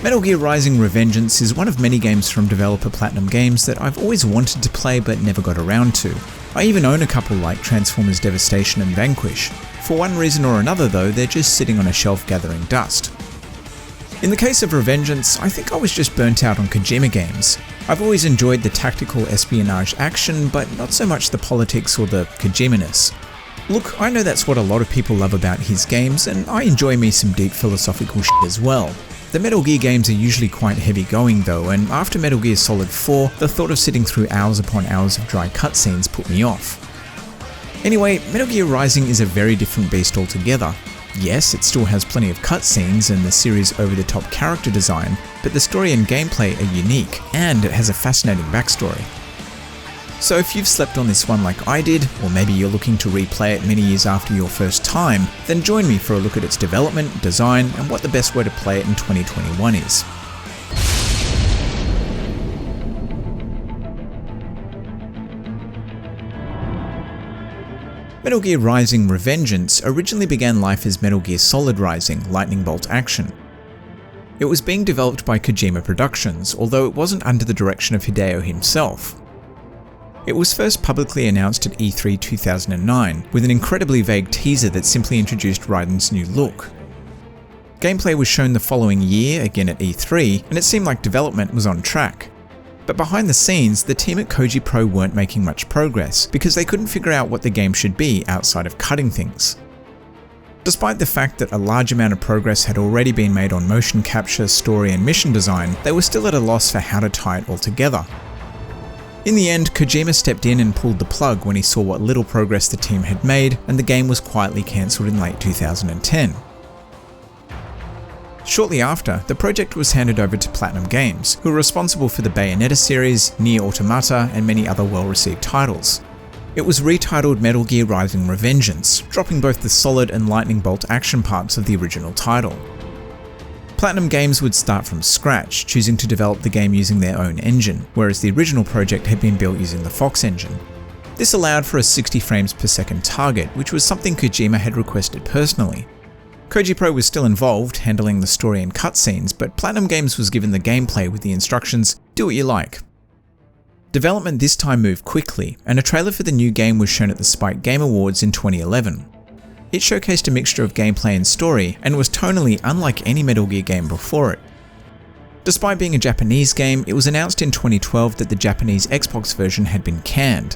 Metal Gear Rising Revengeance is one of many games from developer Platinum Games that I've always wanted to play but never got around to. I even own a couple like Transformers Devastation and Vanquish. For one reason or another though, they're just sitting on a shelf gathering dust. In the case of Revengeance, I think I was just burnt out on Kojima games. I've always enjoyed the tactical espionage action, but not so much the politics or the Kojima-ness. Look, I know that's what a lot of people love about his games, and I enjoy me some deep philosophical shit as well. The Metal Gear games are usually quite heavy going though, and after Metal Gear Solid 4, the thought of sitting through hours upon hours of dry cutscenes put me off. Anyway, Metal Gear Rising is a very different beast altogether. Yes, it still has plenty of cutscenes and the series' over-the-top character design, but the story and gameplay are unique, and it has a fascinating backstory. So if you've slept on this one like I did, or maybe you're looking to replay it many years after your first time, then join me for a look at its development, design, and what the best way to play it in 2021 is. Metal Gear Rising Revengeance originally began life as Metal Gear Solid Rising Lightning Bolt Action. It was being developed by Kojima Productions, although it wasn't under the direction of Hideo himself. It was first publicly announced at E3 2009, with an incredibly vague teaser that simply introduced Raiden's new look. Gameplay was shown the following year, again at E3, and it seemed like development was on track. But behind the scenes, the team at Kojima Pro weren't making much progress, because they couldn't figure out what the game should be outside of cutting things. Despite the fact that a large amount of progress had already been made on motion capture, story and mission design, they were still at a loss for how to tie it all together. In the end, Kojima stepped in and pulled the plug when he saw what little progress the team had made, and the game was quietly cancelled in late 2010. Shortly after, the project was handed over to Platinum Games, who were responsible for the Bayonetta series, Nier Automata, and many other well-received titles. It was retitled Metal Gear Rising Revengeance, dropping both the Solid and Lightning Bolt action parts of the original title. Platinum Games would start from scratch, choosing to develop the game using their own engine, whereas the original project had been built using the Fox engine. This allowed for a 60 frames per second target, which was something Kojima had requested personally. Kojima Pro was still involved, handling the story and cutscenes, but Platinum Games was given the gameplay with the instructions, do what you like. Development this time moved quickly, and a trailer for the new game was shown at the Spike Game Awards in 2011. It showcased a mixture of gameplay and story, and was tonally unlike any Metal Gear game before it. Despite being a Japanese game, it was announced in 2012 that the Japanese Xbox version had been canned.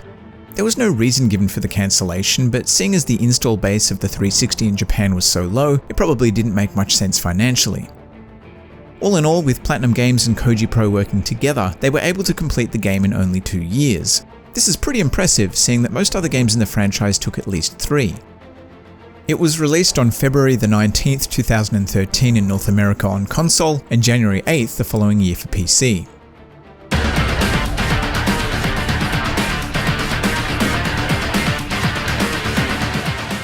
There was no reason given for the cancellation, but seeing as the install base of the 360 in Japan was so low, it probably didn't make much sense financially. All in all, with Platinum Games and Kojima Pro working together, they were able to complete the game in only 2 years. This is pretty impressive, seeing that most other games in the franchise took at least 3. It was released on February the 19th, 2013 in North America on console, and January 8th the following year for PC.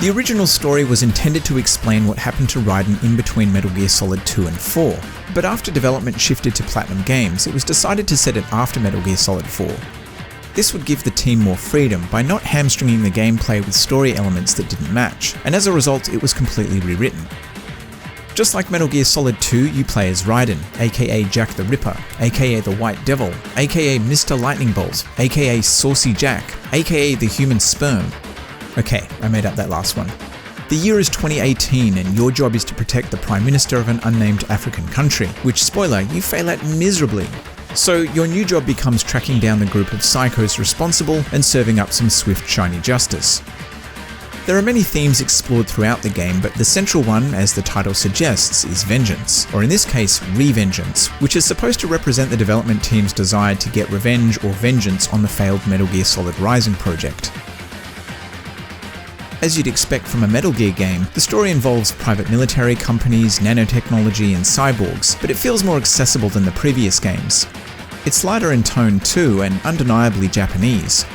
The original story was intended to explain what happened to Raiden in between Metal Gear Solid 2 and 4, but after development shifted to Platinum Games, it was decided to set it after Metal Gear Solid 4. This would give the team more freedom by not hamstringing the gameplay with story elements that didn't match, and as a result it was completely rewritten. Just like Metal Gear Solid 2, you play as Raiden, aka Jack the Ripper, aka the White Devil, aka Mr. Lightning Bolt, aka Saucy Jack, aka the Human Sperm. Okay, I made up that last one. The year is 2018 and your job is to protect the Prime Minister of an unnamed African country, which, spoiler, you fail at miserably. So your new job becomes tracking down the group of psychos responsible and serving up some swift, shiny justice. There are many themes explored throughout the game, but the central one, as the title suggests, is vengeance, or in this case, revengeance, which is supposed to represent the development team's desire to get revenge or vengeance on the failed Metal Gear Solid Rising project. As you'd expect from a Metal Gear game, the story involves private military companies, nanotechnology and cyborgs, but it feels more accessible than the previous games. It's lighter in tone too, and undeniably Japanese.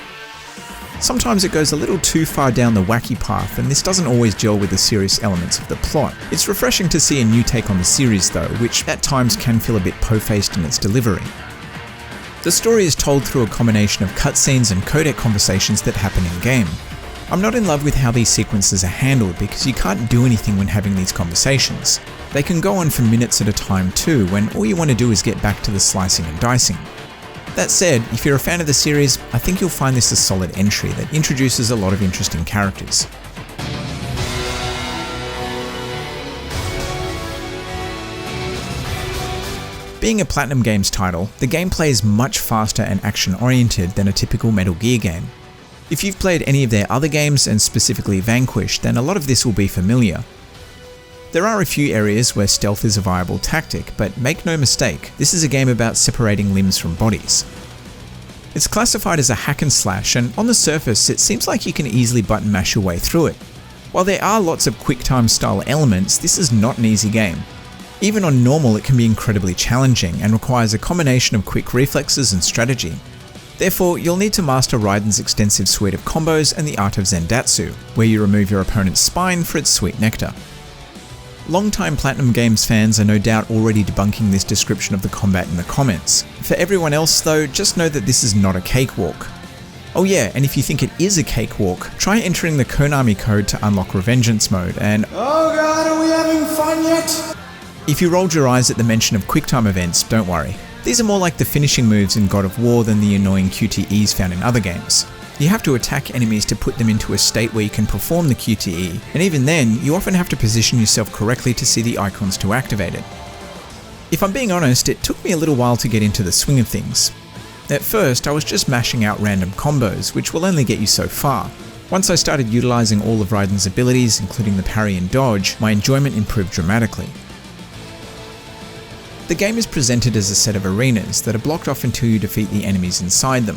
Sometimes it goes a little too far down the wacky path, and this doesn't always gel with the serious elements of the plot. It's refreshing to see a new take on the series though, which at times can feel a bit po-faced in its delivery. The story is told through a combination of cutscenes and codec conversations that happen in-game. I'm not in love with how these sequences are handled because you can't do anything when having these conversations. They can go on for minutes at a time too, when all you want to do is get back to the slicing and dicing. That said, if you're a fan of the series, I think you'll find this a solid entry that introduces a lot of interesting characters. Being a Platinum Games title, the gameplay is much faster and action-oriented than a typical Metal Gear game. If you've played any of their other games, and specifically Vanquish, then a lot of this will be familiar. There are a few areas where stealth is a viable tactic, but make no mistake, this is a game about separating limbs from bodies. It's classified as a hack and slash, and on the surface it seems like you can easily button mash your way through it. While there are lots of QuickTime style elements, this is not an easy game. Even on normal it can be incredibly challenging and requires a combination of quick reflexes and strategy. Therefore, you'll need to master Raiden's extensive suite of combos and the art of Zendatsu, where you remove your opponent's spine for its sweet nectar. Longtime Platinum Games fans are no doubt already debunking this description of the combat in the comments. For everyone else though, just know that this is not a cakewalk. Oh yeah, and if you think it is a cakewalk, try entering the Konami code to unlock Revengeance mode and oh god, are we having fun yet? If you rolled your eyes at the mention of QuickTime events, don't worry. These are more like the finishing moves in God of War than the annoying QTEs found in other games. You have to attack enemies to put them into a state where you can perform the QTE, and even then, you often have to position yourself correctly to see the icons to activate it. If I'm being honest, it took me a little while to get into the swing of things. At first, I was just mashing out random combos, which will only get you so far. Once I started utilising all of Raiden's abilities, including the parry and dodge, my enjoyment improved dramatically. The game is presented as a set of arenas that are blocked off until you defeat the enemies inside them.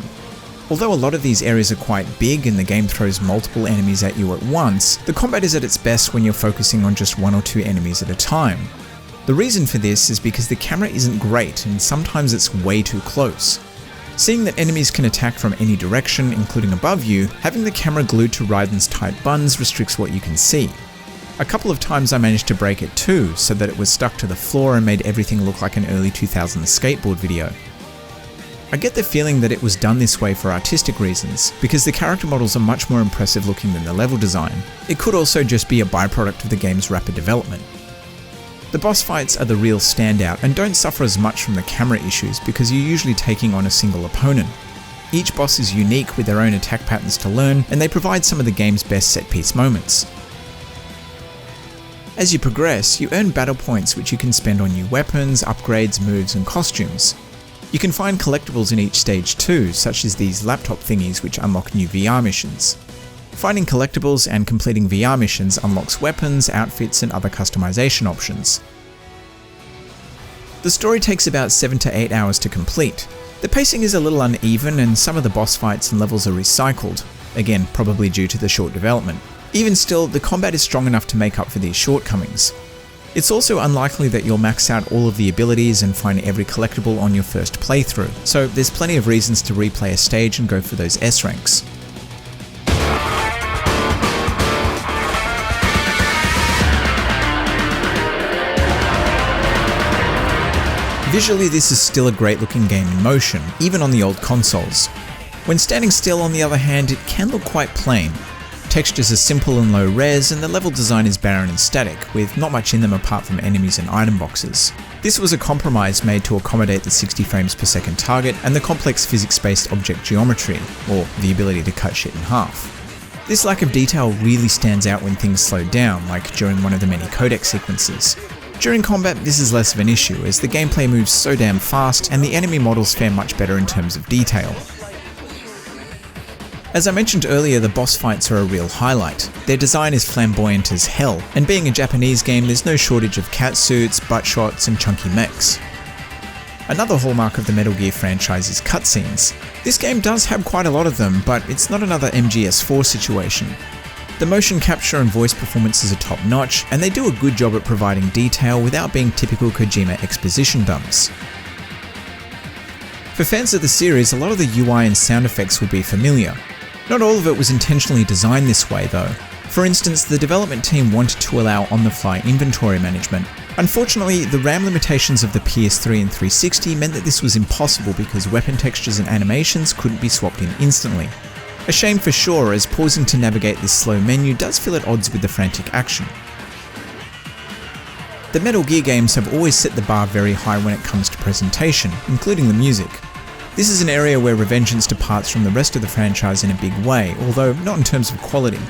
Although a lot of these areas are quite big and the game throws multiple enemies at you at once, the combat is at its best when you're focusing on just one or two enemies at a time. The reason for this is because the camera isn't great and sometimes it's way too close. Seeing that enemies can attack from any direction, including above you, having the camera glued to Raiden's tight buns restricts what you can see. A couple of times I managed to break it too, so that it was stuck to the floor and made everything look like an early 2000s skateboard video. I get the feeling that it was done this way for artistic reasons, because the character models are much more impressive looking than the level design. It could also just be a byproduct of the game's rapid development. The boss fights are the real standout and don't suffer as much from the camera issues because you're usually taking on a single opponent. Each boss is unique with their own attack patterns to learn, and they provide some of the game's best set-piece moments. As you progress, you earn battle points which you can spend on new weapons, upgrades, moves and costumes. You can find collectibles in each stage too, such as these laptop thingies which unlock new VR missions. Finding collectibles and completing VR missions unlocks weapons, outfits and other customization options. The story takes about 7 to 8 hours to complete. The pacing is a little uneven and some of the boss fights and levels are recycled, again probably due to the short development. Even still, the combat is strong enough to make up for these shortcomings. It's also unlikely that you'll max out all of the abilities and find every collectible on your first playthrough, so there's plenty of reasons to replay a stage and go for those S ranks. Visually, this is still a great looking game in motion, even on the old consoles. When standing still, on the other hand, it can look quite plain. Textures are simple and low res, and the level design is barren and static, with not much in them apart from enemies and item boxes. This was a compromise made to accommodate the 60 frames per second target and the complex physics-based object geometry, or the ability to cut shit in half. This lack of detail really stands out when things slow down, like during one of the many codec sequences. During combat, this is less of an issue, as the gameplay moves so damn fast and the enemy models fare much better in terms of detail. As I mentioned earlier, the boss fights are a real highlight. Their design is flamboyant as hell, and being a Japanese game, there's no shortage of catsuits, butt shots, and chunky mechs. Another hallmark of the Metal Gear franchise is cutscenes. This game does have quite a lot of them, but it's not another MGS4 situation. The motion capture and voice performances are top notch, and they do a good job at providing detail without being typical Kojima exposition dumps. For fans of the series, a lot of the UI and sound effects will be familiar. Not all of it was intentionally designed this way though. For instance, the development team wanted to allow on-the-fly inventory management. Unfortunately, the RAM limitations of the PS3 and 360 meant that this was impossible because weapon textures and animations couldn't be swapped in instantly. A shame for sure, as pausing to navigate this slow menu does feel at odds with the frantic action. The Metal Gear games have always set the bar very high when it comes to presentation, including the music. This is an area where Revengeance departs from the rest of the franchise in a big way, although not in terms of quality.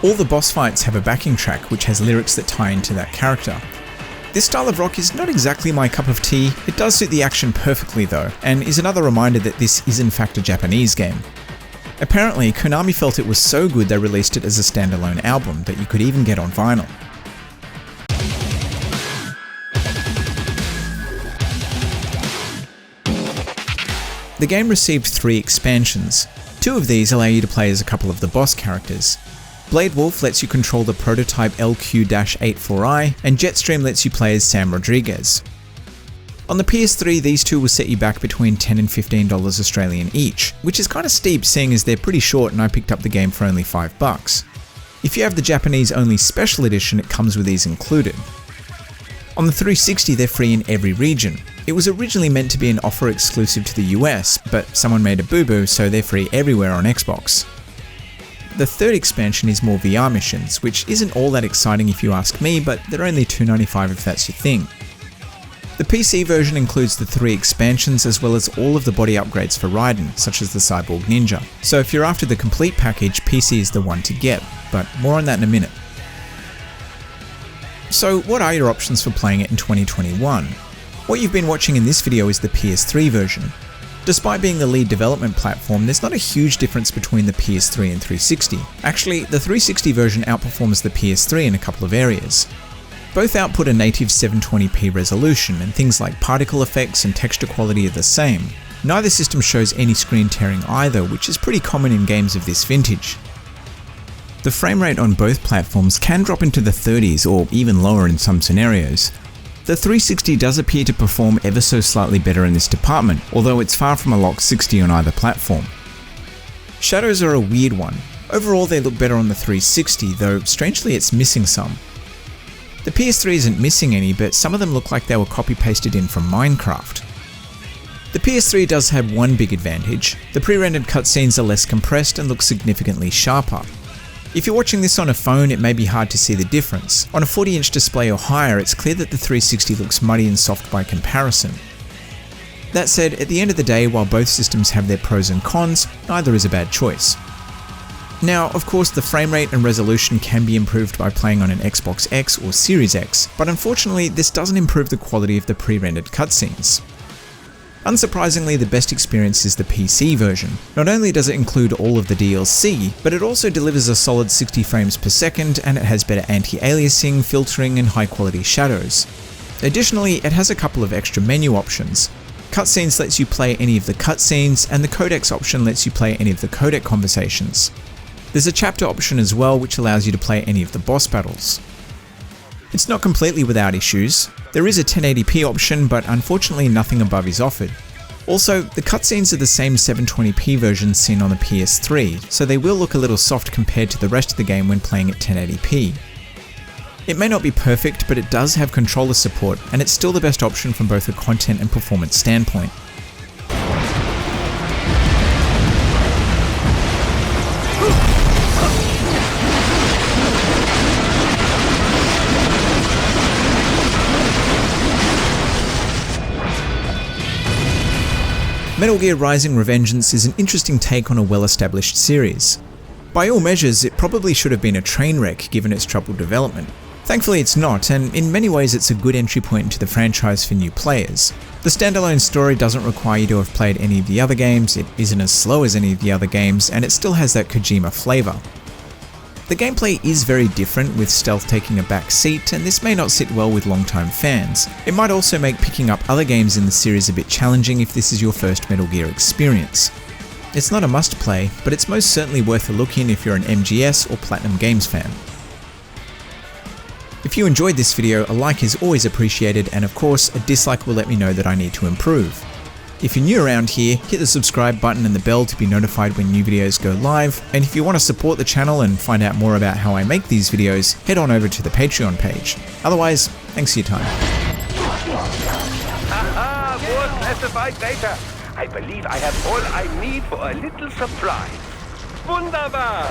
All the boss fights have a backing track which has lyrics that tie into that character. This style of rock is not exactly my cup of tea. It does suit the action perfectly though, and is another reminder that this is in fact a Japanese game. Apparently, Konami felt it was so good they released it as a standalone album that you could even get on vinyl. The game received 3 expansions. 2 of these allow you to play as a couple of the boss characters. Blade Wolf lets you control the prototype LQ-84i, and Jetstream lets you play as Sam Rodriguez. On the PS3, these 2 will set you back between $10 and $15 Australian each, which is kind of steep seeing as they're pretty short and I picked up the game for only $5. If you have the Japanese only special edition, it comes with these included. On the 360, they're free in every region. It was originally meant to be an offer exclusive to the US, but someone made a boo-boo, so they're free everywhere on Xbox. The 3rd expansion is more VR missions, which isn't all that exciting if you ask me, but they're only $2.95 if that's your thing. The PC version includes the 3 expansions as well as all of the body upgrades for Raiden, such as the Cyborg Ninja. So if you're after the complete package, PC is the one to get, but more on that in a minute. So what are your options for playing it in 2021? What you've been watching in this video is the PS3 version. Despite being the lead development platform, there's not a huge difference between the PS3 and 360. Actually, the 360 version outperforms the PS3 in a couple of areas. Both output a native 720p resolution, and things like particle effects and texture quality are the same. Neither system shows any screen tearing either, which is pretty common in games of this vintage. The frame rate on both platforms can drop into the 30s or even lower in some scenarios. The 360 does appear to perform ever so slightly better in this department, although it's far from a locked 60 on either platform. Shadows are a weird one. Overall they look better on the 360, though strangely it's missing some. The PS3 isn't missing any, but some of them look like they were copy-pasted in from Minecraft. The PS3 does have one big advantage. The pre-rendered cutscenes are less compressed and look significantly sharper. If you're watching this on a phone, it may be hard to see the difference. On a 40-inch display or higher, it's clear that the 360 looks muddy and soft by comparison. That said, at the end of the day, while both systems have their pros and cons, neither is a bad choice. Now, of course, the frame rate and resolution can be improved by playing on an Xbox X or Series X, but unfortunately, this doesn't improve the quality of the pre-rendered cutscenes. Unsurprisingly, the best experience is the PC version. Not only does it include all of the DLC, but it also delivers a solid 60 frames per second, and it has better anti-aliasing, filtering, and high-quality shadows. Additionally, it has a couple of extra menu options. Cutscenes lets you play any of the cutscenes, and the codecs option lets you play any of the codec conversations. There's a chapter option as well, which allows you to play any of the boss battles. It's not completely without issues. There is a 1080p option, but unfortunately nothing above is offered. Also, the cutscenes are the same 720p version seen on the PS3, so they will look a little soft compared to the rest of the game when playing at 1080p. It may not be perfect, but it does have controller support, and it's still the best option from both a content and performance standpoint. Metal Gear Rising Revengeance is an interesting take on a well-established series. By all measures, it probably should have been a train wreck given its troubled development. Thankfully it's not, and in many ways it's a good entry point into the franchise for new players. The standalone story doesn't require you to have played any of the other games, it isn't as slow as any of the other games, and it still has that Kojima flavour. The gameplay is very different, with stealth taking a back seat, and this may not sit well with long-time fans. It might also make picking up other games in the series a bit challenging if this is your first Metal Gear experience. It's not a must-play, but it's most certainly worth a look in if you're an MGS or Platinum Games fan. If you enjoyed this video, a like is always appreciated, and of course, a dislike will let me know that I need to improve. If you're new around here, hit the subscribe button and the bell to be notified when new videos go live, and if you want to support the channel and find out more about how I make these videos, head on over to the Patreon page. Otherwise, thanks for your time. Aha, more classified data. I believe I have all I need for a little surprise. Wunderbar!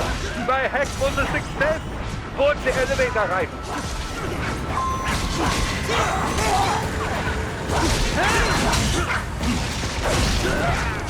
Bei Heckrunde Success, towards the elevator right.